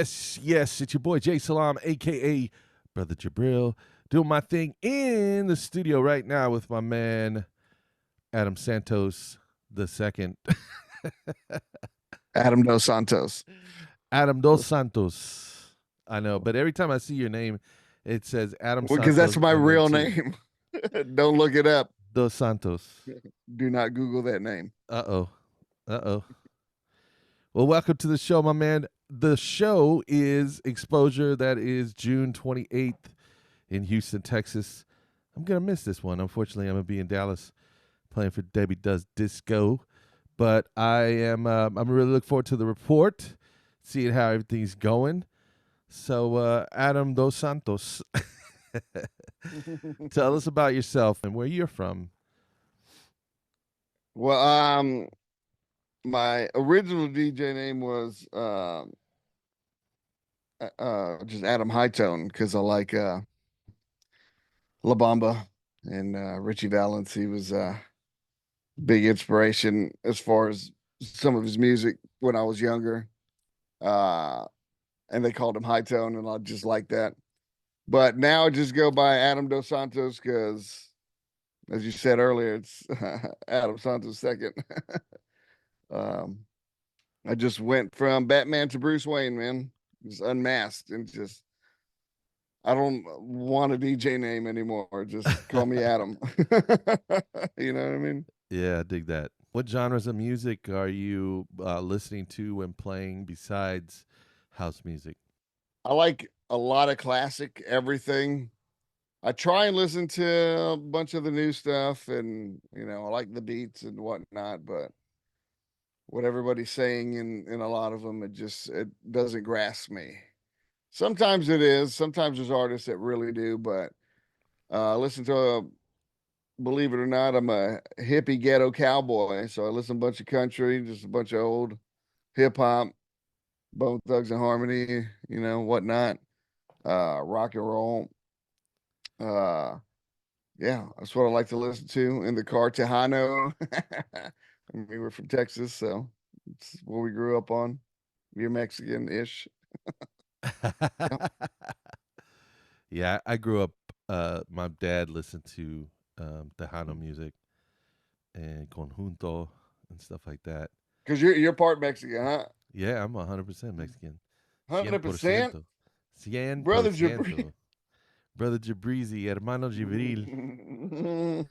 Yes, yes, it's your boy Abdul-Salaam, aka Brother Jabril, doing my thing in the studio right now with my man Adam Santos the second. Adam Dos Santos. Adam Dos Santos. I know, but every time I see your name, it says Adam Because Santos that's my and then real two. name. Don't look it up. Dos Santos. Do not Google that name. Uh-oh. Uh-oh. Well, welcome to the show, my man. The show is Exposure. That is June 28th in Houston, Texas. I'm going to miss this one. Unfortunately, I'm going to be in Dallas playing for Debbie Does Disco. But I'm really looking forward to the report, seeing how everything's going. So, Adam Dos Santos, tell us about yourself and where you're from. Well, my original DJ name was just Adam Hightone because I like La Bamba and Richie Valens. He was big inspiration as far as some of his music when I was younger. Uh, and they called him Hightone, and I just like that. But now I just go by Adam Dos Santos because, as you said earlier, it's Adam Santos second. um, I just went from Batman to Bruce Wayne, man. Just unmasked and just I don't want a DJ name anymore. Just call me Adam. You know what I mean? Yeah, I dig that. What genres of music are you listening to and playing besides house music? I like a lot of classic everything. I try and listen to a bunch of the new stuff and I like the beats and whatnot, but what everybody's saying in a lot of them, it doesn't grasp me. Sometimes it is. Sometimes there's artists that really do, but listen to believe it or not, I'm a hippie ghetto cowboy. So I listen to a bunch of country, just a bunch of old hip hop, Bone Thugs and Harmony, whatnot, rock and roll. Yeah, that's what I like to listen to in the car. Tejano. I mean, we're from Texas, so it's what we grew up on. You're Mexican-ish. Yep. Yeah, I grew up. My dad listened to Tejano music and conjunto and stuff like that. Because you're part Mexican, huh? Yeah, I'm 100% Mexican. 100%, 100%. Cien por brother Jabri. ciento. Brother Jabrizi, hermano Jibril.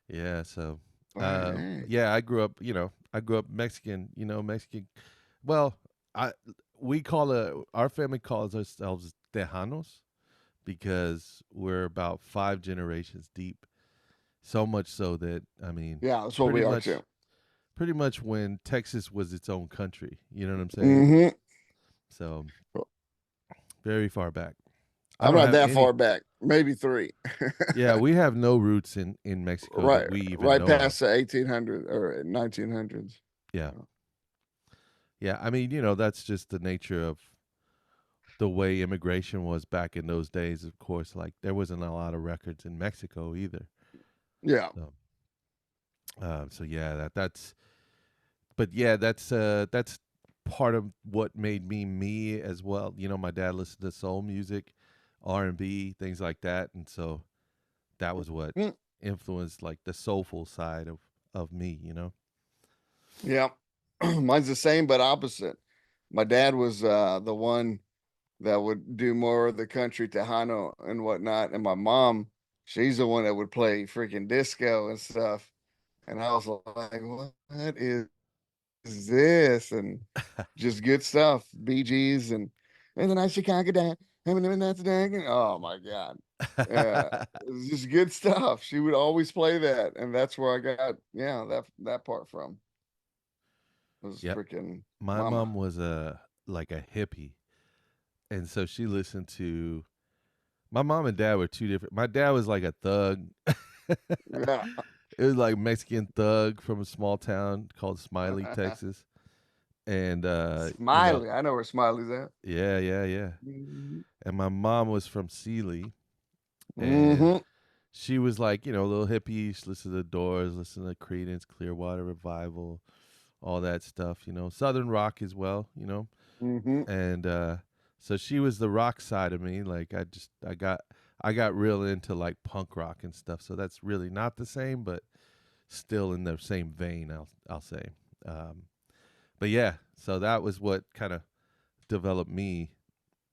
Yeah, so Right. yeah, I grew up, I grew up Mexican, Mexican. Well, I we call our family calls ourselves Tejanos because we're about 5 generations deep. So much so that I mean, Yeah, that's what pretty we are much too. pretty much when Texas was its own country, you know what I'm saying? Hmm. So, very far back. I I'm don't not have that any. far back, maybe three. Yeah, we have no roots in Mexico that right, we even right know of. past the 1800s or 1900s. Yeah. Yeah, I mean, that's just the nature of the way immigration was back in those days. Of course, like there wasn't a lot of records in Mexico either. Yeah, So yeah, but yeah, that's part of what made me me as well. My dad listened to soul music, R&B, things like that, and so that was what mm, influenced like the soulful side of me. yeah. Mine's the same but opposite. My dad was the one that would do more of the country Tejano and whatnot, and my mom, she's the one that would play freaking disco and stuff. And I was like, "What is this?" And just good stuff. Bee Gees and the night Chicago day. Oh my God. Yeah. It was just good stuff. She would always play that. And that's where I got, that part from. Was Yep. freaking My mama. mom was like a hippie, and so she listened to. My mom and dad were two different. My dad was like a thug. Yeah. It was like Mexican thug from a small town called Smiley, Texas. And Smiley. I know where Smiley's at. yeah, yeah, yeah. Mm-hmm. And my mom was from Sealy, and Mm-hmm. she was like, a little hippie. She listened to the Doors, listened to Creedence, Clearwater Revival, all that stuff, Southern rock as well, Mm-hmm. and so she was the rock side of me. Like I got real into like punk rock and stuff. So that's really not the same, but still in the same vein. I'll say. Um, but yeah, so that was what kind of developed me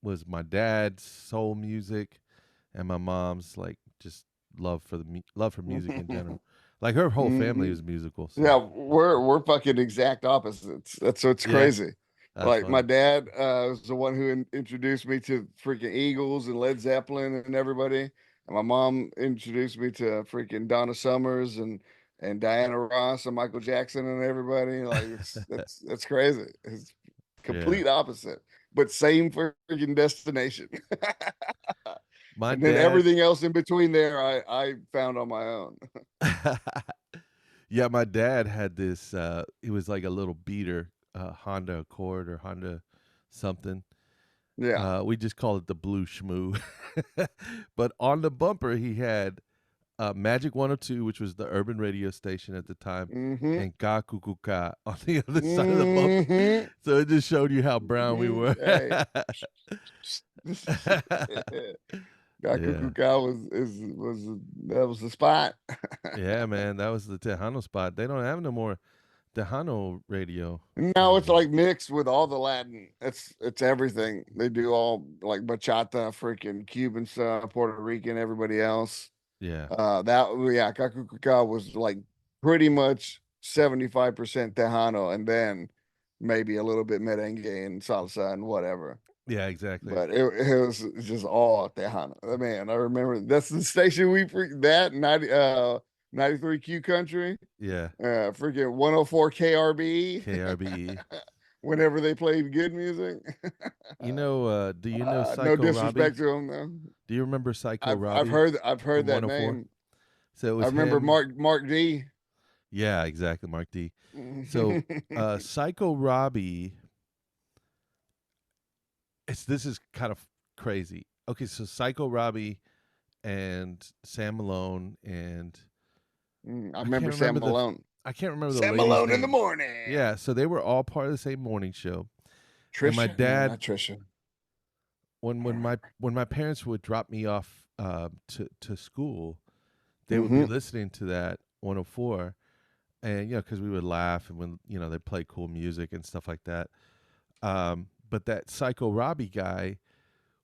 was my dad's soul music and my mom's like just love for music in general. Like her whole family Mm-hmm. was musical, Yeah, so we're fucking exact opposites. That's what's yeah, crazy. that's Like my funny. dad was the one who introduced me to freaking Eagles and Led Zeppelin and everybody. And my mom introduced me to freaking Donna Summers and Diana Ross and Michael Jackson and everybody. Like that's crazy. It's Yeah, complete opposite, but same freaking destination. my And then dad. everything else in between there, I found on my own. Yeah, my dad had this. It was like a little beater, Honda Accord or Honda something. Yeah. We just call it the Blue Schmoo. But on the bumper, he had Magic 102, which was the urban radio station at the time, Mm-hmm. and Ka Kukuka on the other side of the bumper. Mm-hmm. So it just showed you how brown we Mhm. were. Hey, Yeah. Gakukuka was that was the spot. Yeah, man. That was the Tejano spot. They don't have no more Tejano radio Now it's anymore. like mixed with all the Latin. It's everything. They do all like bachata, freaking Cuban stuff, Puerto Rican, everybody else. Yeah. That yeah, Kakukuka was like pretty much 75% Tejano, and then maybe a little bit merengue and salsa and whatever. Yeah, exactly. But it was just all Tejano. Man, I remember that's the station we that 93 Q Country, Yeah. freaking 104 KRB. KRBE. Whenever they played good music. Do you know No Psycho Robbie? disrespect to them though. Do you remember Psycho I've Robbie heard from that 104? name. So it I was remember him. Mark D. Yeah, exactly, Mark D. So Psycho Robbie, this is kind of crazy. Okay, so Psycho Robbie and Sam Malone and I I can't remember Sam remember the Malone. I can't remember the Sam lady's Malone in the name. morning. Yeah, so they were all part of the same morning show. And my Trisha? No, dad not Trisha. when my parents would drop me off to school, they would be Mm-hmm. listening to that 104, and because we would laugh and when they play cool music and stuff like that. But that Psycho Robbie guy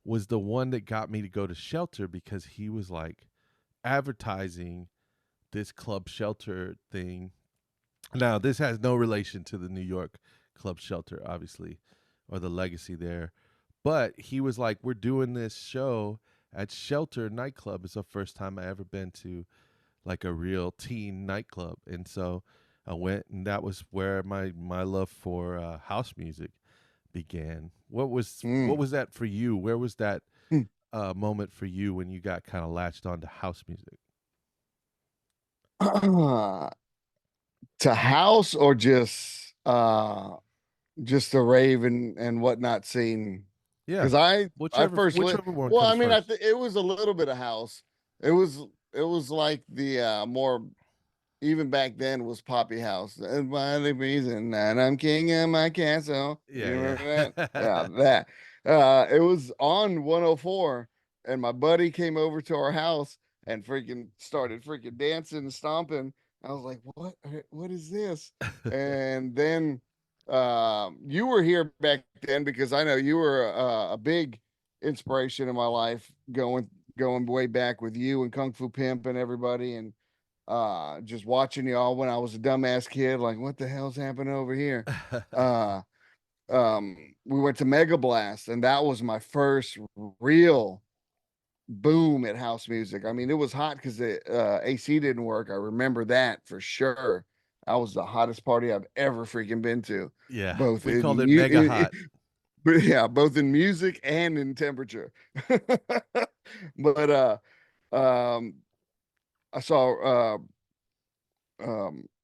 was the one that got me to go to Shelter because he was like advertising this Club Shelter thing. Now this has no relation to the New York Club Shelter, obviously, or the legacy there. But he was like, "We're doing this show at Shelter nightclub. It's the first time I ever been to like a real teen nightclub." And so I went, and that was where my love for house music began. What was that for you? Where was that moment for you when you got kind of latched onto house music? To house or just the rave and whatnot scene. Yeah, Because I first lit. whichever one Well, I comes mean, first. it was a little bit of house. It was it was like the more even back then was Poppy House. And by the reason that I'm king of my castle. You Yeah, remember that? Yeah, yeah. that. It was on 104, and my buddy came over to our house and freaking started freaking dancing and stomping. I was like, what is this? And then you were here back then because I know you were a big inspiration in my life going way back with you and Kung Fu Pimp and everybody and just watching y'all when I was a dumbass kid, like what the hell's happening over here? Uh we went to Mega Blast, and that was my first real boom at house music. I mean, it was hot because the AC didn't work. I remember that for sure. That was the hottest party I've ever freaking been to, Yeah, both we called in it mega hot. but yeah, both in music and in temperature. But um I saw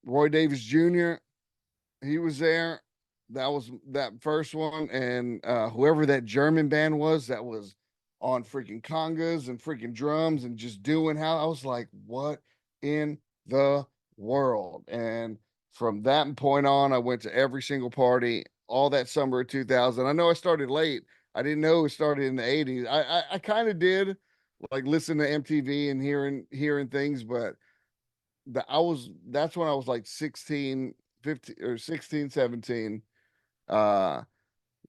Roy Davis Jr. He was there. That was that first one, and whoever that German band was that was on freaking congas and freaking drums and just doing how I was like, what in the world? And from that point on, I went to every single party all that summer of 2000. I know I started late. I didn't know it started in the 80s. I kind of did like listen to MTV and hearing things, but that's when I was like 16, 15 or 16, 17. Uh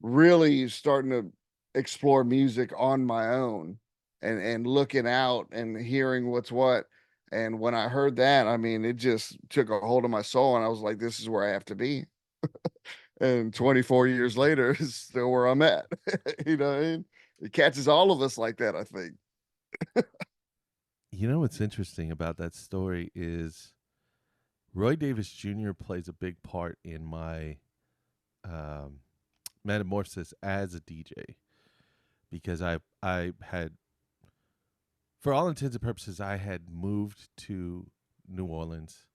really starting to explore music on my own and looking out and hearing what's what. And when I heard that, I mean, it just took a hold of my soul, and I was like, this is where I have to be. And 24 years later is still where I'm at. You know what I mean? It catches all of us like that, I think. You know what's interesting about that story is Roy Davis Jr. plays a big part in my um, metamorphosis as a DJ because I had, for all intents and purposes, I had moved to New Orleans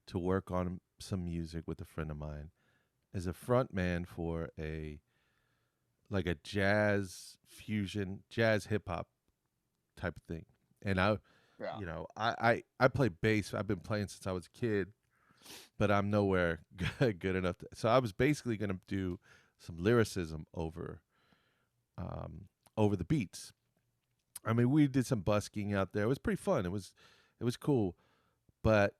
to work on some music with a friend of mine as a front man for a like a jazz fusion, jazz hip hop type of thing. And Yeah. I play bass. I've been playing since I was a kid, but I'm nowhere good enough. So I was basically going to do some lyricism um, over the beats. I mean, we did some busking out there. It was pretty fun. It was cool. But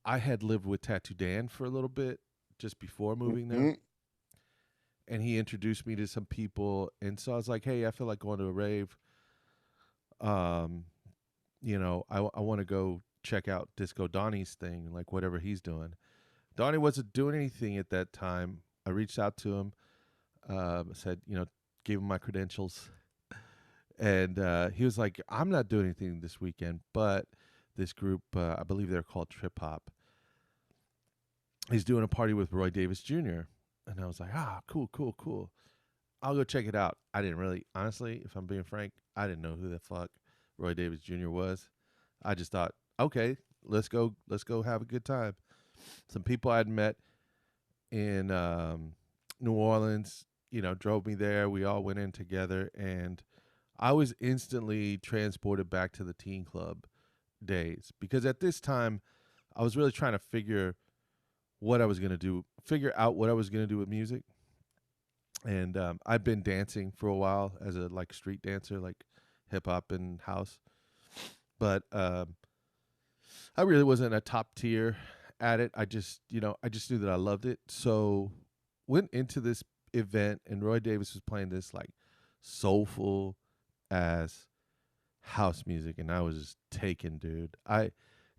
I had lived with Tattoo Dan for a little bit just before moving there, Mm-hmm. and he introduced me to some people, and so I was like, "Hey, I feel like going to a rave. Um, I want to go check out Disco Donnie's thing, like whatever he's doing." Donnie wasn't doing anything at that time. I reached out to him, said, gave him my credentials, and he was like, "I'm not doing anything this weekend, but this group, I believe they're called Trip Hop, he's doing a party with Roy Davis Jr." And I was like, cool, cool, cool. I'll go check it out. I didn't really, honestly, if I'm being frank, I didn't know who the fuck Roy Davis Jr. was. I just thought, okay, let's go have a good time. Some people I'd met in New Orleans, drove me there. We all went in together, and I was instantly transported back to the teen club days because at this time, I was really trying to figure out what I was gonna do with music. And I've been dancing for a while as a like street dancer, like hip hop and house, but I really wasn't a top tier at it. I just knew that I loved it. So went into this event, and Roy Davis was playing this like soulful ass house music, and I was just taken, dude. I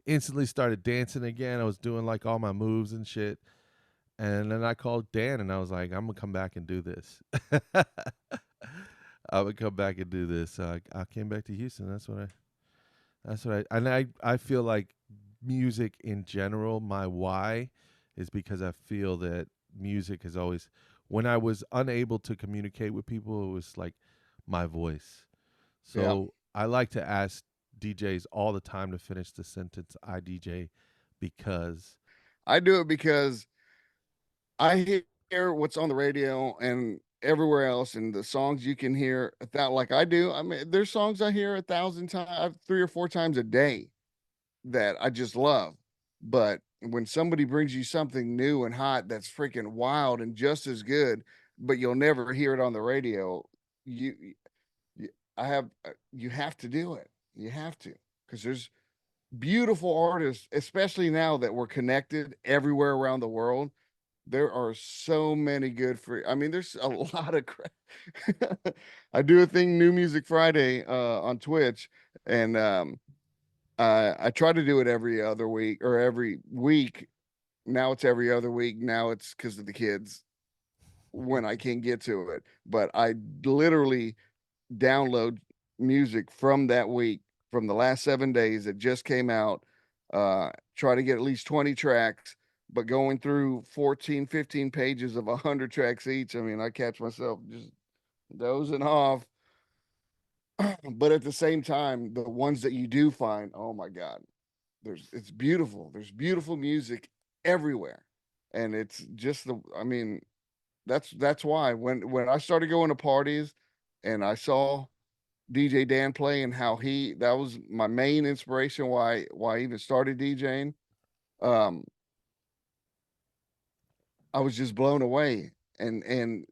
instantly started dancing again. I was doing like all my moves and shit. And then I called Dan, and I was like, I'm gonna come back and do this. I would come back and do this. So I came back to Houston. I feel like music in general, my why is because I feel that music has always, when I was unable to communicate with people, it was like my voice. Yeah. So I like to ask DJs all the time to finish the sentence I DJ because I do it because I hear what's on the radio and everywhere else, and the songs you can hear that like I do. I mean, there's songs I hear 1,000 times, 3 or 4 times a day that I just love. But when somebody brings you something new and hot that's freaking wild and just as good, but you'll never hear it on the radio, you, you you have to do it. You have to, because there's beautiful artists, especially now that we're connected everywhere around the world. There are so many good free. I mean, there's a lot of crap. I do a thing, New Music Friday, on Twitch, and I try to do it every other week or every week. Now it's every other week. Now it's because of the kids when I can't get to it. But I literally download music from that week, from the last 7 days that just came out. Try to get at least 20 tracks, but going through 14, 15 pages of 100 tracks each. I mean, I catch myself just dozing off. But at the same time, the ones that you do find, oh my God, it's beautiful. There's beautiful music everywhere. And it's just I mean, that's why when I started going to parties and I saw DJ Dan play and how that was my main inspiration why I even started DJing. Um, I was just blown away. And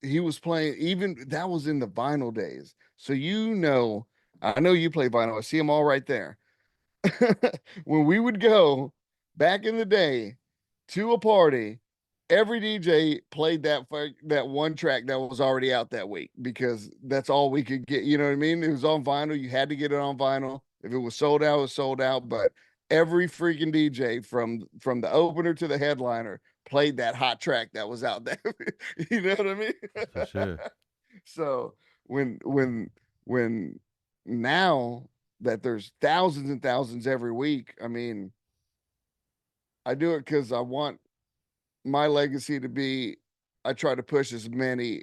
he was playing, even that was in the vinyl days. So I know you play vinyl. I see them all right there. When we would go back in the day to a party, every DJ played that one track that was already out that week because that's all we could get. You know what I mean? It was on vinyl. You had to get it on vinyl. If it was sold out, it was sold out. But every freaking DJ from the opener to the headliner played that hot track that was out there. You know what I mean? For sure. So when now that there's thousands and thousands every week, I mean, I do it because I want my legacy to be. I try to push as many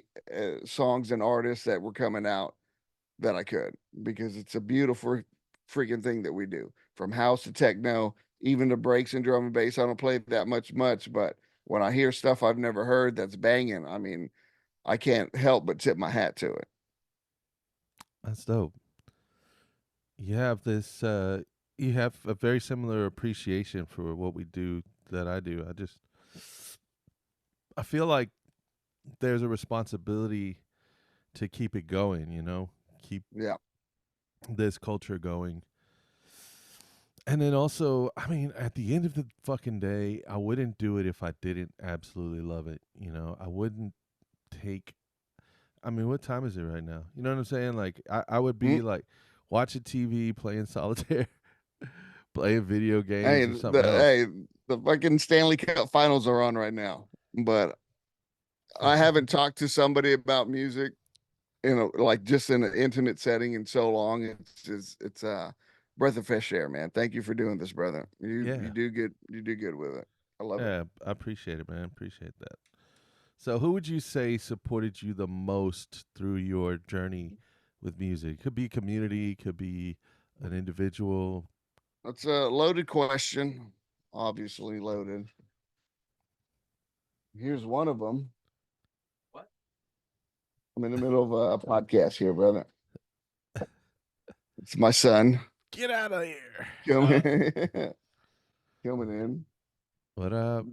songs and artists that were coming out that I could because it's a beautiful freaking thing that we do, from house to techno, even the breaks and drum and bass. I don't play that much, but when I hear stuff I've never heard that's banging, I mean, I can't help but tip my hat to it. That's dope. You have this. You have a very similar appreciation for what we do that I do. I feel like there's a responsibility to keep it going. You know, keep Yeah. this culture going. And then also, I mean, at the end of the fucking day, I wouldn't do it if I didn't absolutely love it. You know, I wouldn't take. I mean, what time is it right now? You know what I'm saying? Like, I would be Mm. like watching TV, playing solitaire, playing video Hey, games or something else. the fucking Stanley Cup finals are on right now, but I haven't talked to somebody about music like just in an intimate setting in so long. It's a breath of fresh air, man. Thank you for doing this, brother. You Yeah. do good. You do good with it. I love it. Yeah, I appreciate it, man. Appreciate that. So, who would you say supported you the most through your journey with music? Could be community, could be an individual. That's a loaded question. Obviously loaded. Here's one of them. I'm in the middle of a podcast here, brother. It's my son Get out of here. coming coming in. What up?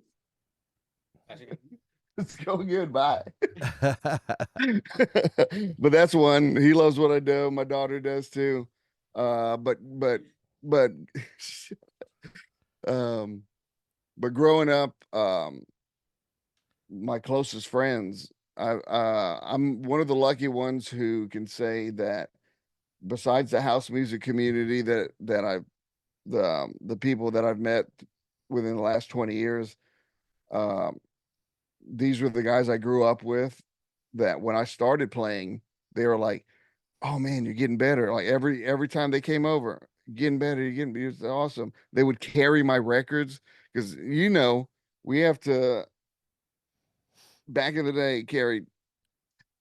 It's going good. Bye. But that's one. He loves what I do. My daughter does too. But um but growing up, my closest friends, I'm one of the lucky ones who can say that besides the house music community that I've the people that I've met within the last 20 years, um, these were the guys I grew up with that when I started playing, they were like, "Oh man, you're getting better." Like every time they came over, getting better, you're getting it's awesome. They would carry my records because we have to back in the day carry.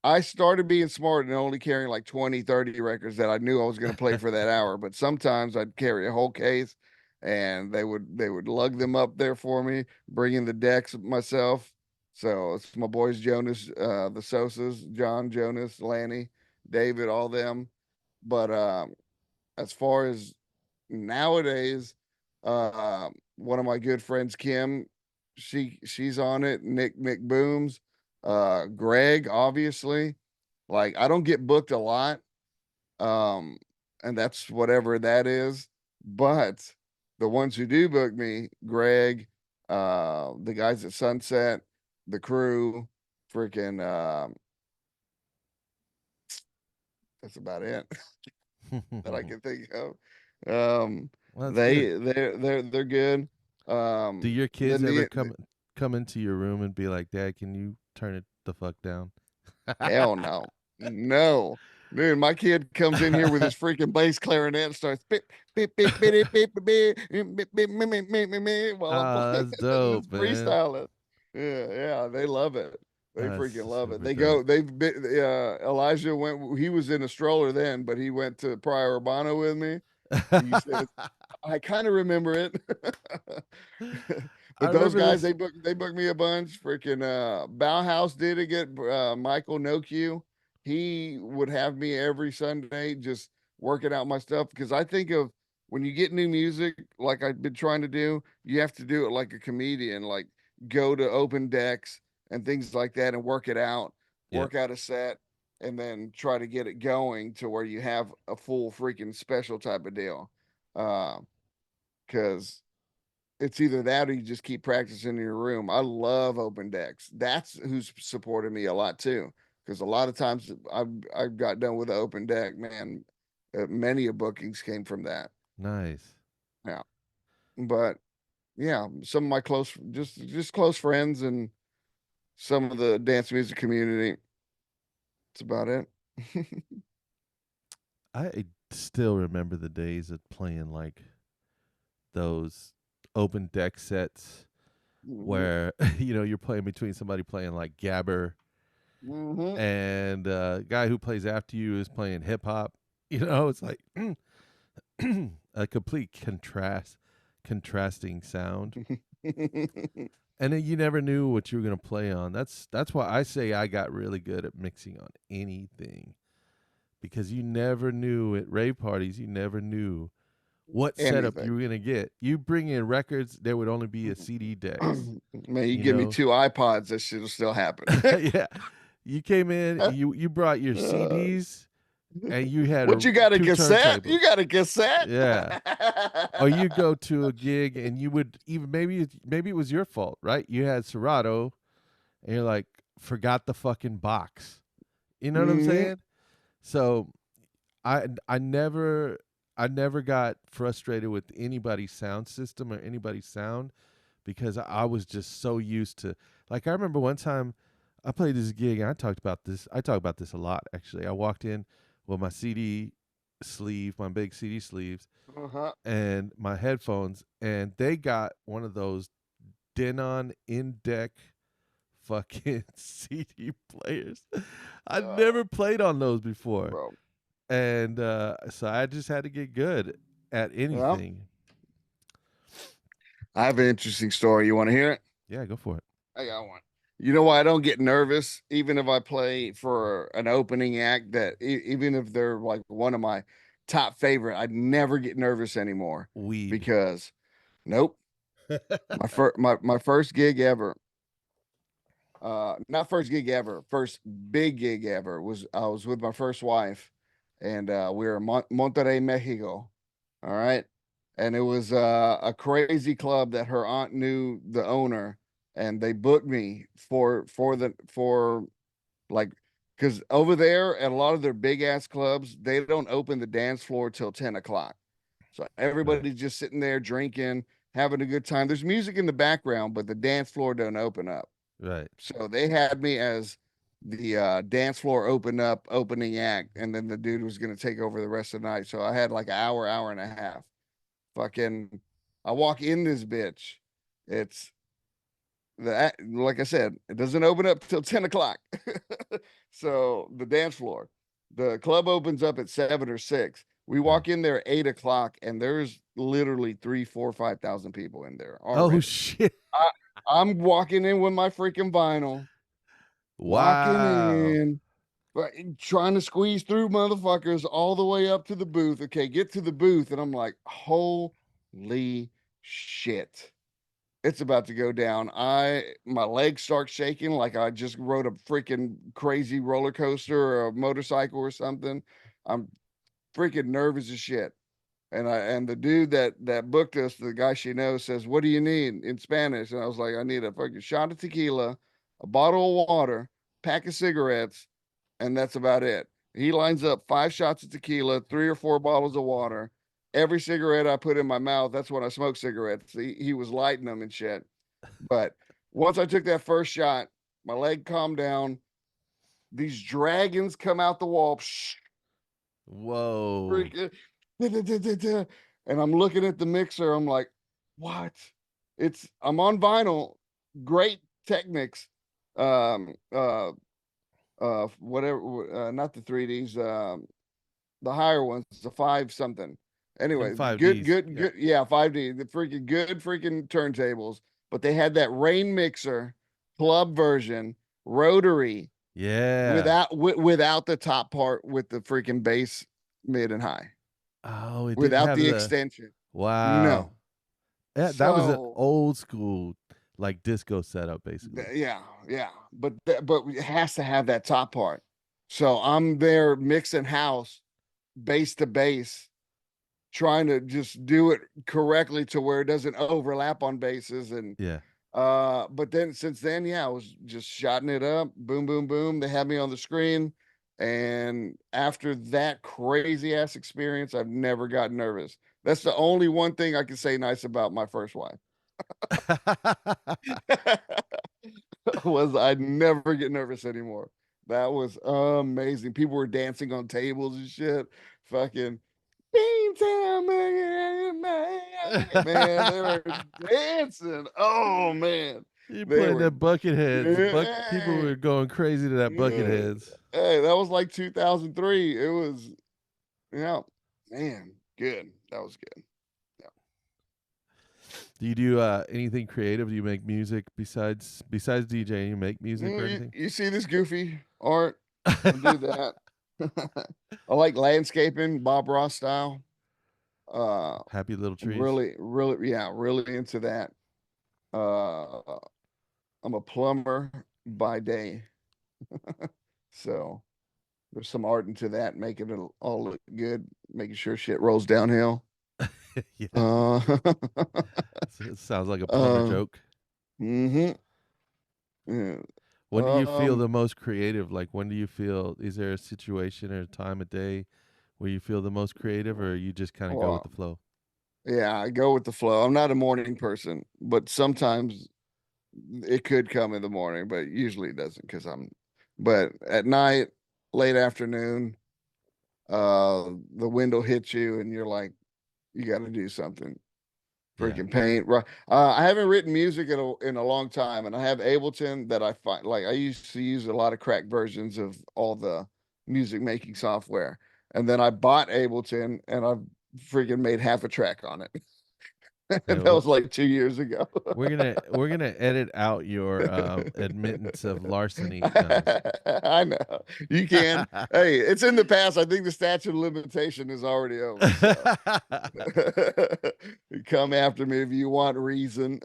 I started being smart and only carrying like 20, 30 records that I knew I was going to play for that hour. But sometimes I'd carry a whole case and they would lug them up there for me, bring in the decks myself. So it's my boys Jonas, the Sosas, John, Jonas, Lanny, David, all them. But as far as nowadays, one of my good friends, Kim, she's on it. Nick Booms, Greg, obviously. Like I don't get booked a lot, um, and that's whatever that is. But the ones who do book me, Greg, the guys at Sunset, the crew, freaking, that's about it that I can think of. Um, Well, that's good. they're good. Do your kids Then ever come into your room and be like, "Dad, can you turn it the fuck down?" hell no, no, dude. My kid comes in here with his freaking bass clarinet and starts beep beep beep beep beep beep beep beep beep beep while I'm Oh, playing that's and dope, it's man. freestyling. Yeah, they love it. They That's freaking love it. super They dope. go. They've been. Elijah went. He was in a stroller then, but he went to Prior Urbana with me. He said, "I kind of remember it." I But those remember guys, this. they booked me a bunch. Freaking Bauhaus did it. Get Michael No Q. He would have me every Sunday just working out my stuff because I think of when you get new music, like I've been trying to do, you have to do it like a comedian. Like go to open decks and things like that and work it out, Yep. work out a set, and then try to get it going to where you have a full freaking special type of deal. Because it's either that or you just keep practicing in your room. I love open decks. That's who's supported me a lot too. Because a lot of times I've got done with an open deck, man. Many of bookings came from that. Nice. Yeah, but yeah, some of my close, just close friends and some of the dance music community. That's about it. I still remember the days of playing like those open deck sets hmm where you're playing between somebody playing like gabber hmm and guy who plays after you is playing hip hop. It's like a complete contrasting sound. And then you never knew what you were gonna play on. That's why I say I got really good at mixing on anything because you never knew at rave parties. You never knew what setup Anything. you were gonna get. You bring in records, there would only be a CD decks. Man, you You give me know, two iPods, that shit'll still happen. yeah. You came in, you brought your Uh, CDs, and you had what you got a two cassette? You turntables. got a cassette? Yeah. Or you go to a gig and you would even maybe it was your fault, right? You had Serato and you're like forgot the fucking box. You know what I'm hmm saying? So I I never got frustrated with anybody's sound system or anybody's sound because I was just so used to like I remember one time I played this gig and I talk about this a lot actually. I walked in with my CD sleeve, my big CD sleeves Uh-huh. and my headphones and they got one of those Denon in deck fucking CD players. I Uh, never played on those before. bro. And so I just had to get good at Well, anything. I have an interesting story. You want to hear it? Yeah, go for it. I got one. You know why I don't get nervous, even if I play for an opening act that even if they're like one of my top favorite, I'd never get nervous anymore Weed. because nope. My first gig ever, not first gig ever, first big gig ever was I was with my first wife and we were in Monterrey, Mexico. All right. And it was a crazy club that her aunt knew the owner and they booked me for like because over there at a lot of their big ass clubs, they don't open the dance floor till 10 o'clock. So Right. everybody's just sitting there drinking, having a good time. There's music in the background, but the dance floor don't open up. Right. So they had me as the dance floor opening act, and then the dude was gonna take over the rest of the night. So I had like an hour and a half. Fucking, I walk in this bitch. It's like I said, it doesn't open up till 10 o'clock. So the dance floor, the club opens up at 7 or 6. We Right. walk in there at 8 o'clock, and there's literally 3, 4, 5,000 people in there Oh already. shit. I, I'm walking in with my freaking vinyl, walking Wow. in, trying to squeeze through motherfuckers all the way up to the booth. Okay, get to the booth, and I'm like, holy shit. It's about to go down. My legs start shaking like I just rode a freaking crazy roller coaster or a motorcycle or something. I'm freaking nervous as shit. And the dude that booked us, the guy she knows, says, "What do you need?" in Spanish. And I was like, "I need a fucking shot of tequila, a bottle of water, pack of cigarettes, and that's about it." He lines up 5 shots of tequila, 3 or 4 bottles of water. Every cigarette I put in my mouth, that's when I smoke cigarettes. He was lighting them and shit. But once I took that first shot, my leg calmed down. These dragons come out the wall. Psh, Whoa. freaking, and I'm looking at the mixer. I'm like, what? I'm on vinyl, great Technics, um, whatever, not the 3Ds, the higher ones, the five something. Them Anyway, five good, Ds. good, Yep. good. Yeah, 5D, the freaking good freaking turntables. But they had that rain mixer club version, rotary, Yeah. without the top part with the freaking bass, mid and high, Oh, it didn't without have the the extension. wow. No. That was an So old school like disco setup, basically. Yeah, yeah. But it has to have that top part. So I'm there mixing house, bass to bass, trying to just do it correctly to where it doesn't overlap on basses. And Yeah. but then since then, yeah, I was just shotting it up, boom, boom, boom. They had me on the screen. And after that crazy ass experience, I've never got nervous. That's the only one thing I can say nice about my first wife. Was I never get nervous anymore. That was amazing. People were dancing on tables and shit. Fucking Beantown, man, they were dancing. Oh man, You they playing were. that bucket heads. People Yeah, were going crazy to that bucket yeah. heads. Hey, that was like 2003. It was, yeah, man, good. That was good. Do you do anything creative? Do you make music besides DJing? You make music or anything? You see this goofy art? I do that. I like landscaping, Bob Ross style. Uh, Happy little trees. really, really, yeah, really into that. Uh, I'm a plumber by day, so there's some art into that, making it all look good, making sure shit rolls downhill. Yeah. Uh, It sounds like a plumber uh, joke. mm-hmm. Yeah. When do you feel Um, the most creative? Like when do you feel is there a situation or a time of day where you feel the most creative or you just kind of go with well, the flow? yeah, I go with the flow. I'm not a morning person, but sometimes it could come in the morning, but usually it doesn't because but at night, late afternoon, the wind will hit you and you're like, you got to do something. Yeah. Freaking paint. Right. I haven't written music in a long time, and I have Ableton that I find like I used to use a lot of cracked versions of all the music making software. And then I bought Ableton and I've freaking made half a track on it. Yeah. That Well, was like 2 years ago. we're gonna edit out your admittance of larceny. No, I know you can. Hey, it's in the past. I think the statute of limitation is already over. So come after me if you want reason.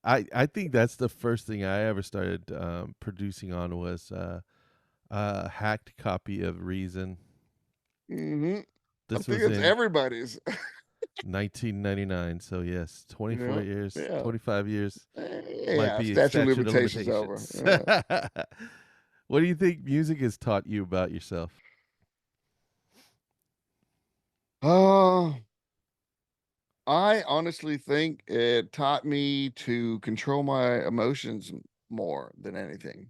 I think that's the first thing I ever started producing on was a hacked copy of Reason. Hmm. I This think was it's in everybody's. 1999. So yes, 24 Yeah, years, yeah, 25 years might yeah. be a Statute of statute of limitations over. limitations. Yeah. What do you think music has taught you about yourself? Uh, I honestly think it taught me to control my emotions more than anything.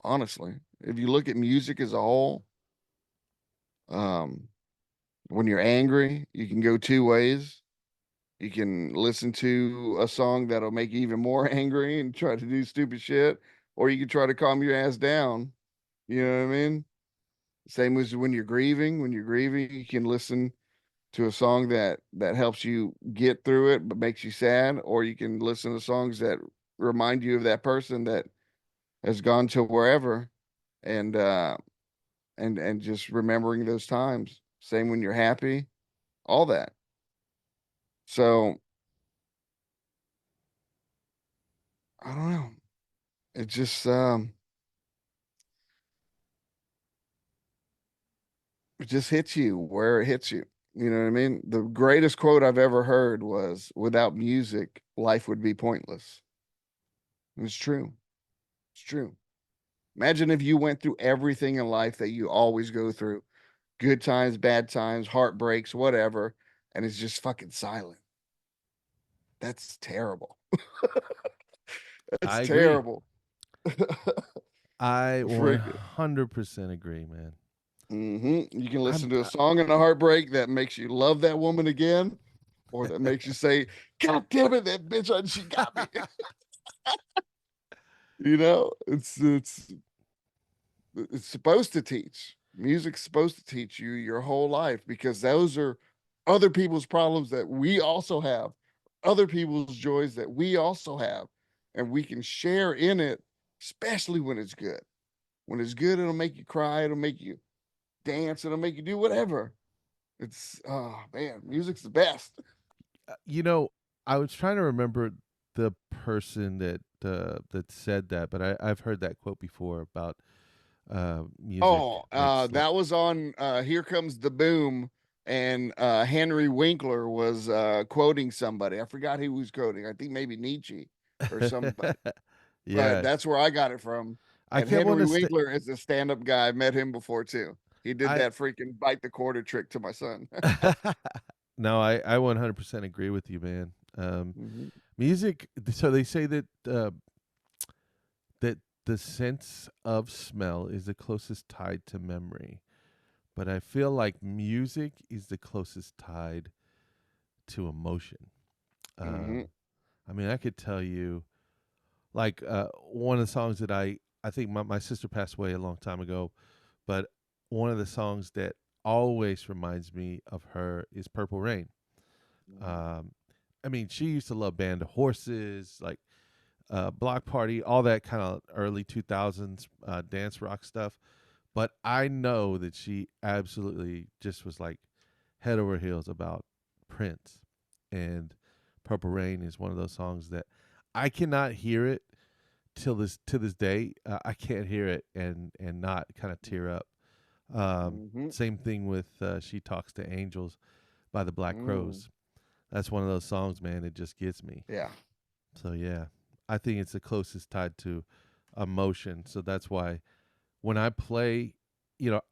Honestly, if you look at music as a whole, um, when you're angry, you can go two ways. You can listen to a song that'll make you even more angry and try to do stupid shit, or you can try to calm your ass down. You know what I mean? Same as when you're grieving. When you're grieving, you can listen to a song that helps you get through it but makes you sad, or you can listen to songs that remind you of that person that has gone to wherever and and just remembering those times. Same when you're happy, all that. So I don't know. It just it just hits you where it hits you. You know what I mean? The greatest quote I've ever heard was, "Without music, life would be pointless." And it's true. It's true. Imagine if you went through everything in life that you always go through, good times, bad times, heartbreaks, whatever, and it's just fucking silent. That's terrible. That's I agree. terrible. I Freaking. 100% agree, man. You can I'm listen to a song in a heartbreak that makes you love that woman again, or that makes you say, "God damn it, that bitch, she got me." It's supposed to teach. Music's supposed to teach you your whole life because those are other people's problems that we also have, other people's joys that we also have, and we can share in it, especially when it's good. When it's good, it'll make you cry, it'll make you dance, it'll make you do whatever. It's oh man, music's the best. You know, I was trying to remember the person that said that, but I've heard that quote before about music Oh, makes that was on Here Comes the Boom, and Henry Winkler was quoting somebody. I forgot who was quoting. I think maybe Nietzsche or somebody. But Yeah, that's where I got it from. I And kept wanting Henry to stay. Winkler is a stand-up guy. I met him before too. He did I that freaking bite the quarter trick to my son. no, I 100% agree with you, man. Mhm. Music. So they say that the sense of smell is the closest tied to memory, but I feel like music is the closest tied to emotion. Mhm. Um, I mean, I could tell you, like, one of the songs that I think my sister passed away a long time ago, but one of the songs that always reminds me of her is Purple Rain. Mhm. Um, I mean, she used to love Band of Horses, like Block Party, all that kind of early 2000s dance rock stuff. But I know that she absolutely just was like head over heels about Prince. And Purple Rain is one of those songs that I cannot hear it till this to this day. I can't hear it and not kind of tear up. Mhm. Same thing with She Talks to Angels by the Black Mhm. Crows. That's one of those songs, man. It just gets me. Yeah. So yeah, I think it's the closest tied to emotion. So that's why when I play,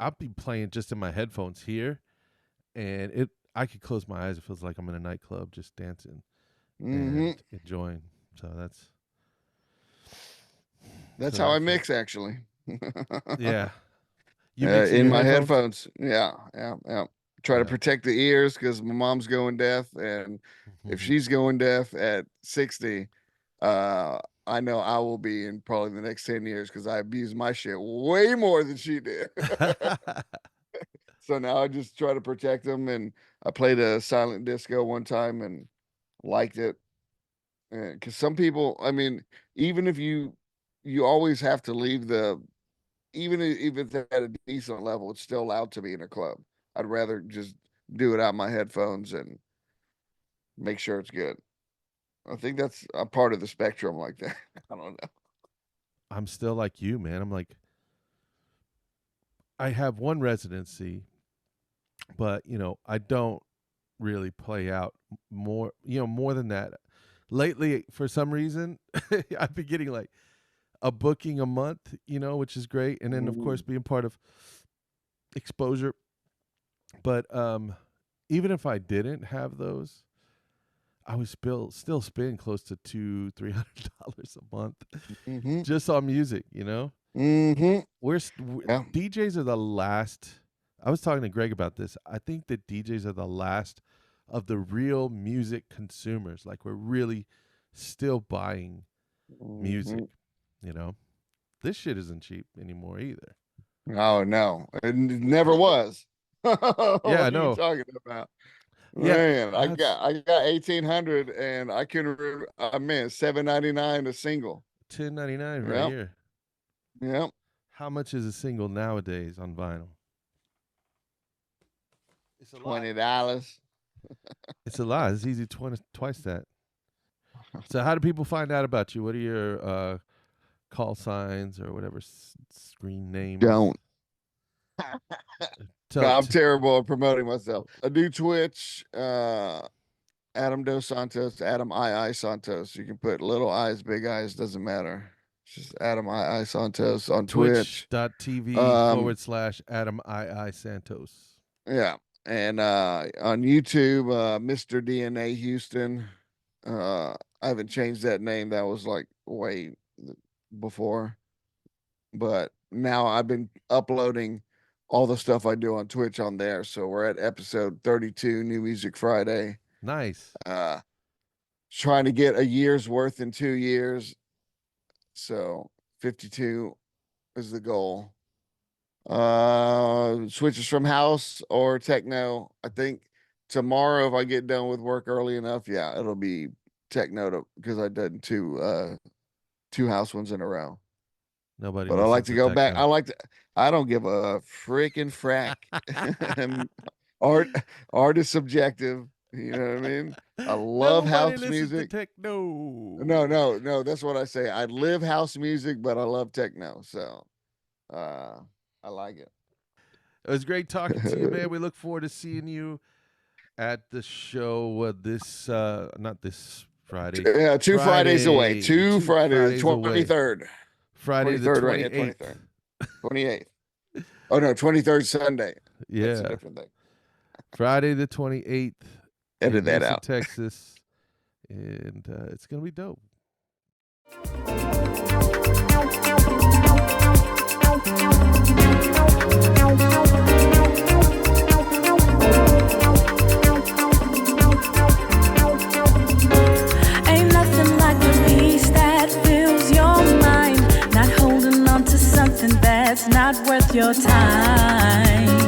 I'll be playing just in my headphones here, and I could close my eyes. It feels like I'm in a nightclub, just dancing Mhm. and enjoying. So That's how I that's mix actually. yeah. You mix in In your my headphones. headphones. Yeah, yeah, yeah. Try to Yeah. protect the ears because my mom's going deaf, and if she's going deaf at 60, uh, I know I will be in probably the next 10 years because I abused my shit way more than she did. So now I just try to protect them, and I played a silent disco one time and liked it. Because some people, I mean, even if you always have to leave the even if it's at a decent level, it's still loud to me in a club. I'd rather just do it out my headphones and make sure it's good. I think that's a part of the spectrum like that. I don't know. I'm still like you, man. I'm like I have one residency, but I don't really play out more, more than that. Lately, for some reason, I've been getting like a booking a month, which is great. And then of course Mm, being part of exposure. But even if I didn't have those, I would still spend close to $200-300 a month mm-hmm. just on music. Mm-hmm. Yeah. DJs are the last. I was talking to Greg about this. I think that DJs are the last of the real music consumers. Like we're really still buying music. Mm-hmm. You know, this shit isn't cheap anymore either. Oh no, it never was. Yeah, What I are you know. talking about? Yeah, Man, I that's got I got 1800 and I mean 7.99 a single. 10.99 right Yep. here. Yep. How much is a single nowadays on vinyl? It's a lot. $20. It's a lot. It's easy twice that. So how do people find out about you? What are your call signs or whatever screen names? Don't. Tell I'm t- terrible at promoting myself. I do Twitch, Adam Dos Santos, Adam I Santos. You can put little eyes, big eyes, doesn't matter. It's just Adam I Santos on Twitch. twitch.tv Um, forward slash Adam II Santos. yeah. And on YouTube, Mr. DNA Houston. I haven't changed that name. That was like way before. But now I've been uploading all the stuff I do on Twitch on there. So we're at episode 32, New Music Friday. Nice. Uh, Trying to get a year's worth in 2 years. So 52 is the goal. Switches from house or techno. I think tomorrow, if I get done with work early enough, yeah, it'll be techno because I did two house ones in a row. Nobody But I like listens to to go back. techno. I don't give a freaking frack. Art art is subjective. You know what I mean? I love Nobody house listens to music. techno. No. That's what I say. I live house music, but I love techno. So I like it. It was great talking to you, man. We look forward to seeing you at the show not this Friday. Yeah, 2 Fridays away. Two Two Fridays, Fridays away. 23rd. Friday the 23rd, right? Yeah, 28th. 23rd. 28th. Oh, no, 23rd Sunday. That's a Yeah. different thing. Friday the 28th Edit in that Houston, out. Texas. And it's going to be dope. Ain't nothing like the peace that fills your mind. Not holding on to something that's not worth your time.